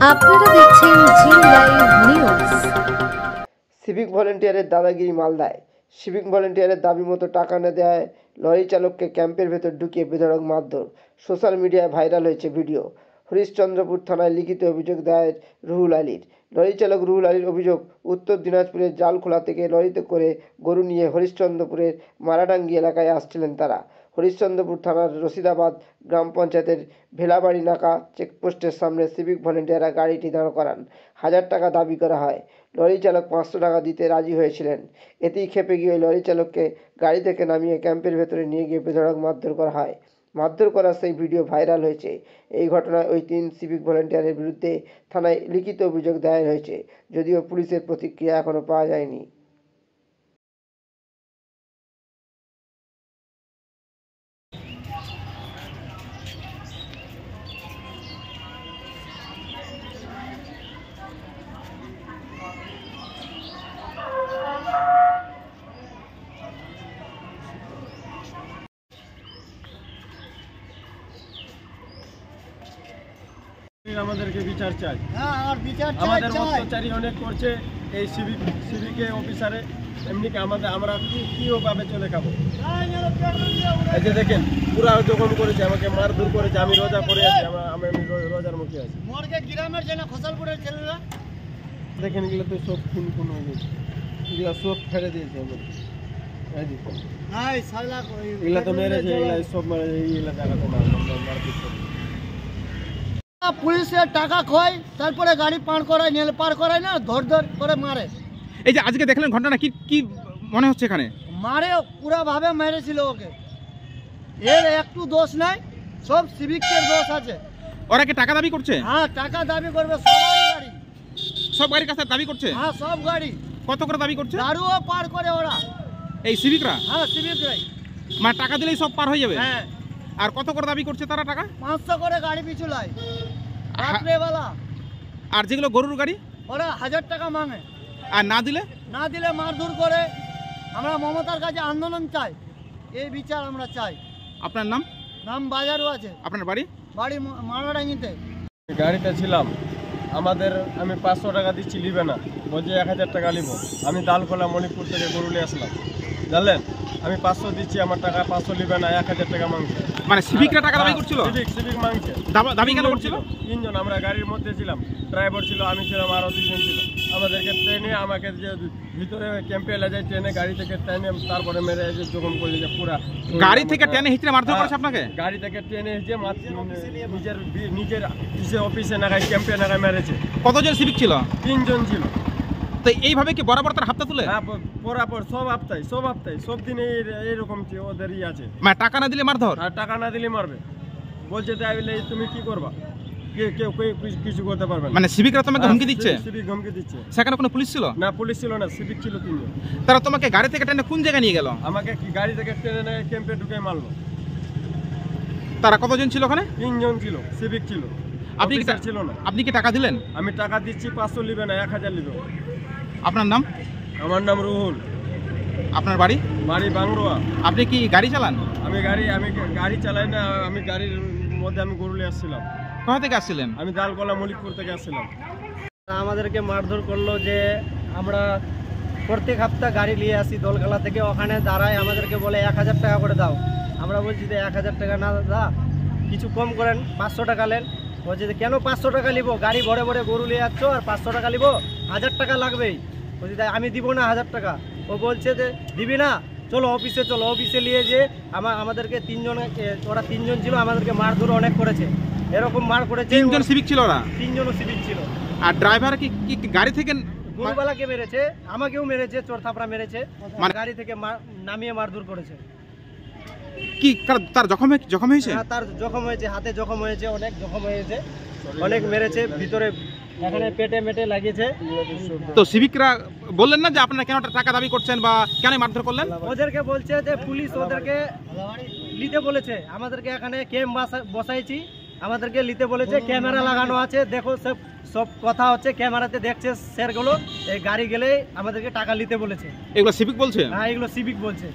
আপনারা দেখছেন জি live news. Civic ভলেন্টিয়ারের দাদাগিরি মালদায়। সিভিক ভলেন্টিয়ারের দাবি মতো টাকা না দেওয়ায় লরি চালককে ক্যাম্পের ভেতর ঢুকিয়ে বেধড়ক মারধর। সোশ্যাল মিডিয়ায় ভাইরাল হয়েছে ভিডিও। হরিশ্চন্দ্রপুর থানায় লিখিত অভিযোগ দায়ের রুহুল আলীর। লরি চালক রুহুল আলীর অভিযোগ, উত্তর দিনাজপুরের জালখোলা থেকে লরিতে করে গরু নিয়ে হরিশ্চন্দ্রপুরের মারাডাঙ্গি এলাকায় আসছিলেন তারা। হরিশ্চন্দ্রপুর থানার রশিদাবাদ গ্রাম পঞ্চায়েতের ভেলাবাড়ি নাকা চেকপোস্টের সামনে সিভিক ভলেন্টিয়াররা গাড়িটি দাঁড় করান। 1000 টাকা দাবি করা হয়। লরি চালক 500 টাকা দিতে রাজি হয়েছিলেন। এতেই খেপে গিয়ে লরি চালককে গাড়ি থেকে নামিয়ে ক্যাম্পের ভেতরে নিয়ে গিয়ে বেধড়ক মারধর করা হয়। মারধর করার সেই ভিডিও ভাইরাল হয়েছে। এই ঘটনায় ওই 3 সিভিক ভলেন্টিয়ারের বিরুদ্ধে থানায় লিখিত অভিযোগ দায়ের হয়েছে, যদিও পুলিশের প্রতিক্রিয়া এখনও পাওয়া যায়নি। আমাদেরকে বিচার চাই। আমাদের অত্যাচারী অনেক করছে এই সিভিকে অফিসারে। এমনি আমরা কিভাবে চলে খাবো? এই যে দেখেন, পুরা জখম করেছে, আমাকে মারধর করেছে। আমি রোজা করে আছি, আমি রোজার মুখে আছি। গ্রামের যে না খোসালপুরের ছেলেরা দেখেন, এগুলো তো সব খুন হয়ে গেছে, এগুলো সব ফেলে দিয়েছে আমাদের। এগুলা তো মেরেছে, এগুলা সব মেরেছে, এইগুলা জায়গাতে মারপিট করে। পুলিশের টাকা খয়, তারপরে গাড়ি পার করায় না, ধর করে মারে। এই যে আজকে দেখলেন ঘটনা, কি কি মনে হচ্ছে? এখানে মারে পুরা ভাবে মেরেছিল ওকে। এর একটু দোষ নাই, সব সিভিকের দোষ আছে। ওরা কি টাকা দাবি করছে? হ্যাঁ, টাকা দাবি করবে সবারই গাড়ি, সব গাড়ির কাছে দাবি করছে। হ্যাঁ, সব গাড়ি। কত করে দাবি করছে? দারুও পার করে ওরা, এই সিভিকরা? হ্যাঁ, সিভিকরাই। মানে টাকা দিলেই সব পার হয়ে যাবে? হ্যাঁ। আর কত করে দাবি করছে তারা টাকা? 500 করে গাড়ি পিছু লাই রাত্রেবেলা। আর যেগুলো গরুর গাড়ি, ওরা 1000 টাকা মাঙে। আর না দিলে মারধর করে। আমরা মমতার কাছে আন্দোলন চাই, এই বিচার আমরা চাই। আপনার নাম? নাম বাজারও আছে। আপনার বাড়ি? বাড়ি মারাডাঙ্গিতে। গাড়িতে ছিলাম, আমি 500 টাকা দিচ্ছি, নিবে না, বলছে 1000 টাকা নিব। আমি দালকোলা মণিপুর থেকে গরুলে আসলাম, জানলেন। আমি 500 দিচ্ছি, আমার টাকা 500 নিবে না, 1000 টাকা মাংছে। মানে সিভিকরা টাকা দাবি করছিল? সিভিক মাংছে। দাবি কেন করছিল? 3 জন আমরা গাড়ির মধ্যে ছিলাম, ড্রাইভার ছিল, আমি ছিলাম, আরো 2 জন ছিল। আমাদেরকে ট্রেনে, আমাকে যে ভিতরে ক্যাম্পে এলে যায়, ট্রেনে গাড়ি থেকে ট্রেনে, তারপরে মেরে জখম করে যে পুরা গাড়ি থেকে ট্রেনে হিচড়ে মারধর করেছে আপনাকে? গাড়ি থেকে ট্রেনে হিচড়ে নিজের অফিসে নাগায়, ক্যাম্পে নাগায় মেরেছে। কতজন সিভিক ছিল? 3 জন ছিল। তো এইভাবে কি বরাবর তার হাতটা তুলে? হ্যাঁ, বরাবর সব হপ্তায় সব দিনে এইরকম ওদেরই আছে। মানে টাকা না দিলে মারধর? আর টাকা না দিলে মারবে, বলছে তুমি কি করবা, কেউ কিছু করতে পারবে না। মানে সিভিকরা তোমাকে হুমকি দিচ্ছে? সিভিক হুমকি দিচ্ছে। সেখানে কোনো পুলিশ ছিল না? পুলিশ ছিল না, সিভিক ছিল 3 জন। তারা তোমাকে গাড়ি থেকে টেনে কোন জায়গায় নিয়ে গেল? আমাকে গাড়ি থেকে টেনে ক্যাম্পে ঢুকে মারলো। তারা কতজন ছিল ওখানে? 3 জন ছিল, সিভিক ছিল। আপনি কি ছিল না? আপনি কি টাকা দিলেন? আমি টাকা দিচ্ছি, 500 নিবে না, 1000 নিবে। আপনার নাম? আমার নাম রুহুল। আপনার বাড়ি? বাড়ি বাংরোয়া। আপনি কি গাড়ি চালান? আমি গাড়ি চালাই না, আমি গাড়ির মধ্যে আমি গরুলে আসছিলাম। কোথা থেকে আসছিলেন? আমি দালকোলা মলিকপুর থেকে আসছিলাম। আমাদেরকে মারধর করলো যে আমরা প্রত্যেক সপ্তাহ গাড়ি নিয়ে আসি দোলখালা থেকে, ওখানে দাঁড়ায়, আমাদেরকে বলে 1000 টাকা করে দাও। আমরা বলছি যে 1000 টাকা না দাদা, কিছু কম করেন, 500 টাকা নেন। বলছে যে কেন 500 টাকা নিবো, গাড়ি ভরে ভরে গরু নিয়ে যাচ্ছ, আর 500 টাকা নিবো, 1000 টাকা লাগবেই। বলছি তাই আমি দিব না 1000 টাকা। ও বলছে যে দিবি না, চলো অফিসে চলো। অফিসে নিয়ে যে আমাদেরকে 3 জন, ওরা 3 জন ছিল, আমাদেরকে মারধর অনেক করেছে। এরকম মার করেছে। 3 জন সিভিক ছিল? ওরা 3 জনও সিভিক ছিল। আর ড্রাইভার কি গাড়ি থেকে? গরুবালাকে মেরেছে, আমাকেও মেরেছে, চোর থাপড়া মেরেছে, মানে গাড়ি থেকে নামিয়ে মারধর করেছে। কি তার জখম হয়েছে? হ্যাঁ, তার জখম হয়েছে, হাতে জখম হয়েছে, অনেক জখম হয়েছে, অনেক মেরেছে, ভিতরে এখানে পেটে মেটে লাগিয়েছে। তো সিভিকরা বললেন না যে আপনারা কেন টাকা দাবি করছেন বা কেন মারধর করলেন? ওদেরকে বলছে যে পুলিশ ওদেরকে নিতে বলেছে, আমাদেরকে এখানে ক্যাম্প বসাইছি, আমাদেরকে নিতে বলেছে, ক্যামেরা লাগানো আছে, দেখো সব কথা হচ্ছে, ক্যামেরাতে দেখছে স্যারগুলো। এই গাড়ি গেলে আমাদেরকে টাকা নিতে বলেছে। এগুলো সিভিক বলছে? হ্যাঁ, এগুলো সিভিক বলছে।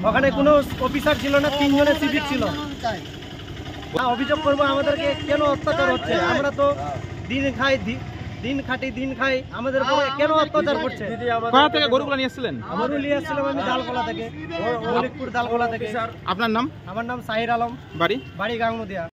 ওখানে কোনো অফিসার ছিল না, 3 জনের সিভিক ছিল। অভিযোগ করবো আমাদেরকে কেন অত্যাচার হচ্ছে। আমরা তো দিন খাই আমাদের উপরে কেন অত্যাচার করছে? দিদি আমাদের কোথা থেকে গরুগুলো নিয়ে এসেছিলেন? গরু নিয়ে আসছিলাম আমি দালকোলা থেকে, মলিকপুর দালকোলা থেকে। আপনার নাম? আমার নাম সাহির আলম, বাড়ি? বাড়ি গাংনদিয়া।